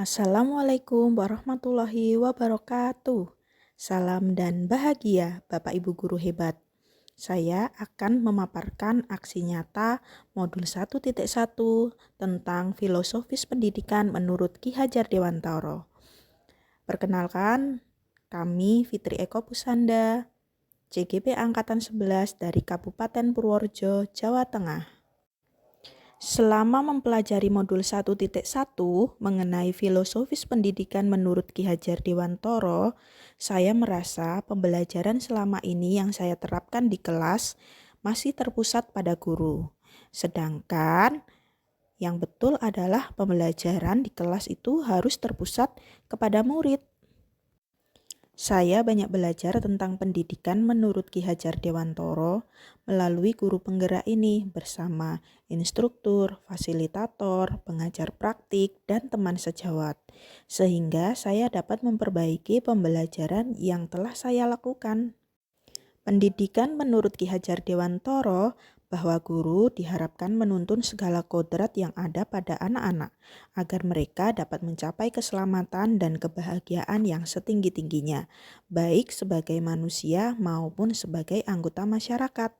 Assalamualaikum warahmatullahi wabarakatuh. Salam dan bahagia Bapak Ibu guru hebat. Saya akan memaparkan aksi nyata modul 1.1 tentang filosofis pendidikan menurut Ki Hajar Dewantara. Perkenalkan, kami Fitri Eko Pusanda, CGP Angkatan 11 dari Kabupaten Purworejo, Jawa Tengah. Selama mempelajari modul 1.1 mengenai filosofis pendidikan menurut Ki Hajar Dewantara, saya merasa pembelajaran selama ini yang saya terapkan di kelas masih terpusat pada guru. Sedangkan yang betul adalah pembelajaran di kelas itu harus terpusat kepada murid. Saya banyak belajar tentang pendidikan menurut Ki Hajar Dewantara melalui guru penggerak ini bersama instruktur, fasilitator, pengajar praktik, dan teman sejawat. Sehingga saya dapat memperbaiki pembelajaran yang telah saya lakukan. Pendidikan menurut Ki Hajar Dewantara bahwa guru diharapkan menuntun segala kodrat yang ada pada anak-anak agar mereka dapat mencapai keselamatan dan kebahagiaan yang setinggi-tingginya, baik sebagai manusia maupun sebagai anggota masyarakat.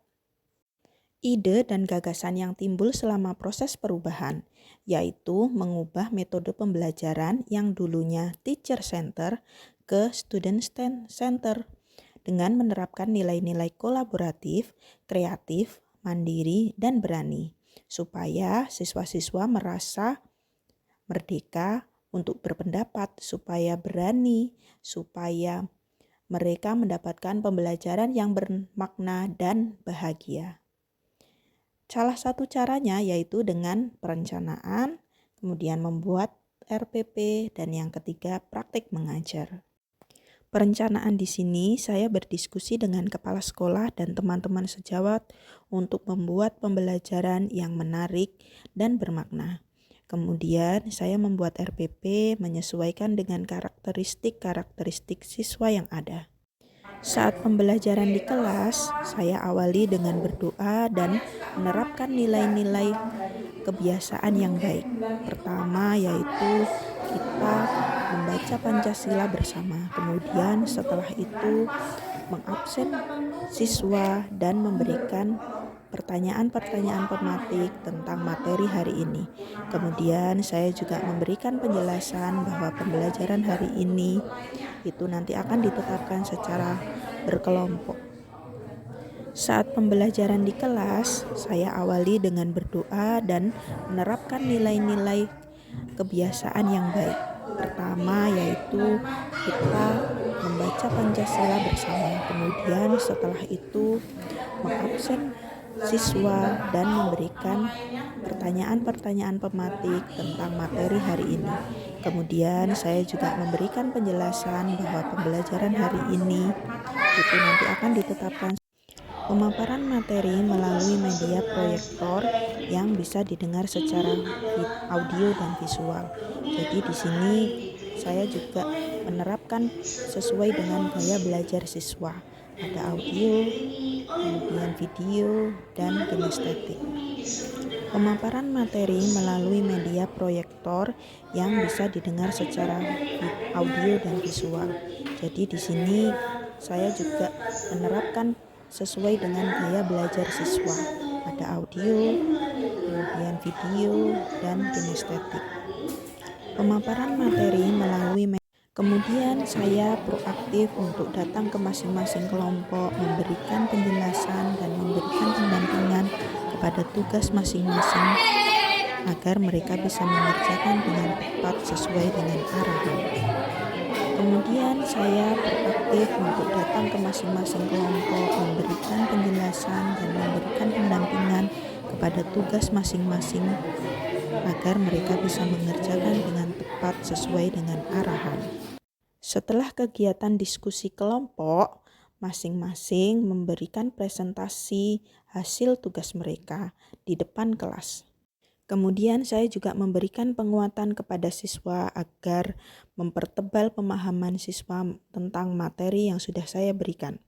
Ide dan gagasan yang timbul selama proses perubahan, yaitu mengubah metode pembelajaran yang dulunya teacher center ke student center dengan menerapkan nilai-nilai kolaboratif, kreatif, mandiri, dan berani, supaya siswa-siswa merasa merdeka untuk berpendapat, supaya berani, supaya mereka mendapatkan pembelajaran yang bermakna dan bahagia. Salah satu caranya yaitu dengan perencanaan, kemudian membuat RPP, dan yang ketiga praktik mengajar. Perencanaan di sini saya berdiskusi dengan kepala sekolah dan teman-teman sejawat untuk membuat pembelajaran yang menarik dan bermakna. Kemudian saya membuat RPP menyesuaikan dengan karakteristik siswa yang ada. Saat pembelajaran di kelas, saya awali dengan berdoa dan menerapkan nilai-nilai kebiasaan yang baik. Pertama yaitu kita membaca Pancasila bersama. Kemudian setelah itu mengabsen siswa dan memberikan pertanyaan-pertanyaan pematik tentang materi hari ini. Kemudian saya juga memberikan penjelasan bahwa pembelajaran hari ini itu nanti akan ditetapkan secara berkelompok. Saat pembelajaran di kelas, saya awali dengan berdoa dan menerapkan nilai-nilai kebiasaan yang baik. Pertama yaitu kita membaca Pancasila bersama. Kemudian setelah itu mengabsen siswa dan memberikan pertanyaan-pertanyaan pematik tentang materi hari ini. Kemudian saya juga memberikan penjelasan bahwa pembelajaran hari ini itu nanti akan ditetapkan. Pemaparan materi melalui media proyektor yang bisa didengar secara audio dan visual. Jadi di sini saya juga menerapkan sesuai dengan gaya belajar siswa. Ada audio, kemudian video, dan kinestetik. Pemaparan materi melalui media proyektor yang bisa didengar secara audio dan visual. Jadi di sini saya juga menerapkan sesuai dengan gaya belajar siswa. Ada audio, kemudian video, dan kinestetik. Pemaparan materi melalui kemudian saya proaktif untuk datang ke masing-masing kelompok, memberikan penjelasan dan memberikan pendampingan kepada tugas masing-masing agar mereka bisa mengerjakan dengan tepat sesuai dengan arahan. Kemudian saya proaktif untuk datang ke masing-masing kelompok, memberikan penjelasan dan memberikan pendampingan kepada tugas masing-masing agar mereka bisa mengerjakan dengan tepat sesuai dengan arahan. Setelah kegiatan diskusi kelompok, masing-masing memberikan presentasi hasil tugas mereka di depan kelas. Kemudian saya juga memberikan penguatan kepada siswa agar mempertebal pemahaman siswa tentang materi yang sudah saya berikan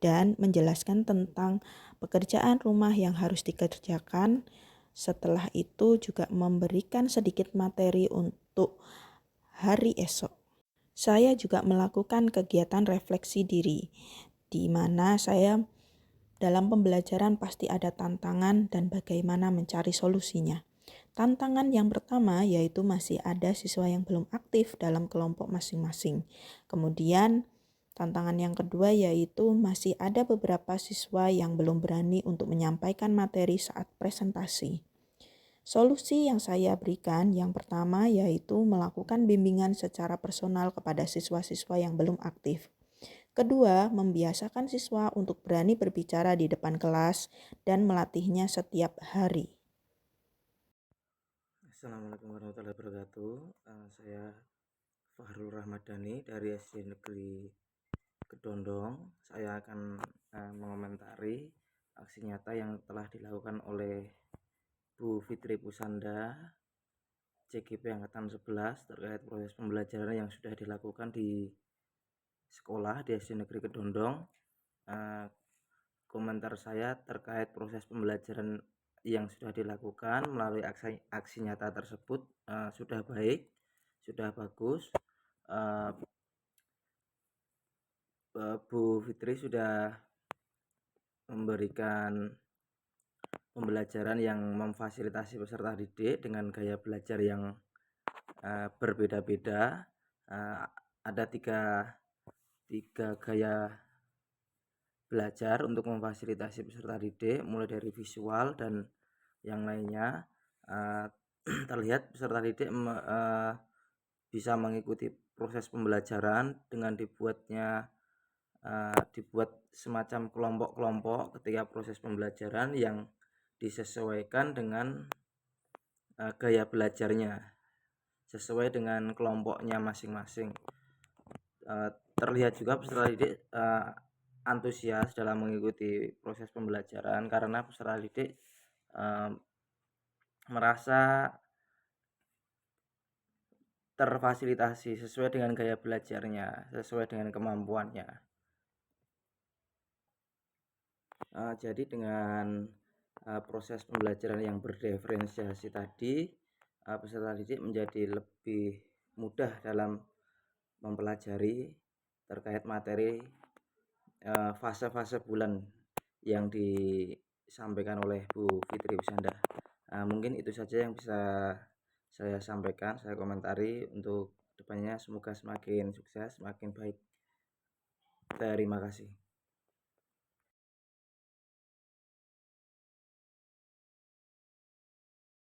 dan menjelaskan tentang pekerjaan rumah yang harus dikerjakan. Setelah itu juga memberikan sedikit materi untuk hari esok. Saya juga melakukan kegiatan refleksi diri, di mana saya dalam pembelajaran pasti ada tantangan dan bagaimana mencari solusinya. Tantangan yang pertama yaitu masih ada siswa yang belum aktif dalam kelompok masing-masing. Kemudian tantangan yang kedua yaitu masih ada beberapa siswa yang belum berani untuk menyampaikan materi saat presentasi. Solusi yang saya berikan yang pertama yaitu melakukan bimbingan secara personal kepada siswa-siswa yang belum aktif. Kedua, membiasakan siswa untuk berani berbicara di depan kelas dan melatihnya setiap hari. Assalamualaikum warahmatullahi wabarakatuh. Saya Fahrul Ramadhani dari SD Negeri Kedondong. Saya akan mengomentari aksi nyata yang telah dilakukan oleh Bu Fitri Pusanda, CGP Angkatan 11 terkait proses pembelajaran yang sudah dilakukan di sekolah di SD Negeri Kedondong. Komentar saya terkait proses pembelajaran yang sudah dilakukan melalui aksi nyata tersebut sudah baik, sudah bagus. Bu Fitri sudah memberikan pembelajaran yang memfasilitasi peserta didik dengan gaya belajar yang berbeda-beda. Ada tiga gaya belajar untuk memfasilitasi peserta didik, mulai dari visual dan yang lainnya. Terlihat peserta didik bisa mengikuti proses pembelajaran dengan dibuat semacam kelompok-kelompok ketika proses pembelajaran yang disesuaikan dengan gaya belajarnya, sesuai dengan kelompoknya masing-masing. Terlihat juga peserta didik antusias dalam mengikuti proses pembelajaran karena peserta didik merasa terfasilitasi sesuai dengan gaya belajarnya, sesuai dengan kemampuannya. Jadi dengan proses pembelajaran yang berdiferensiasi tadi, peserta didik menjadi lebih mudah dalam mempelajari terkait materi fase-fase bulan yang disampaikan oleh Bu Fitri Pusanda. Mungkin itu saja yang bisa saya sampaikan, saya komentari. Untuk depannya semoga semakin sukses, semakin baik. Terima kasih.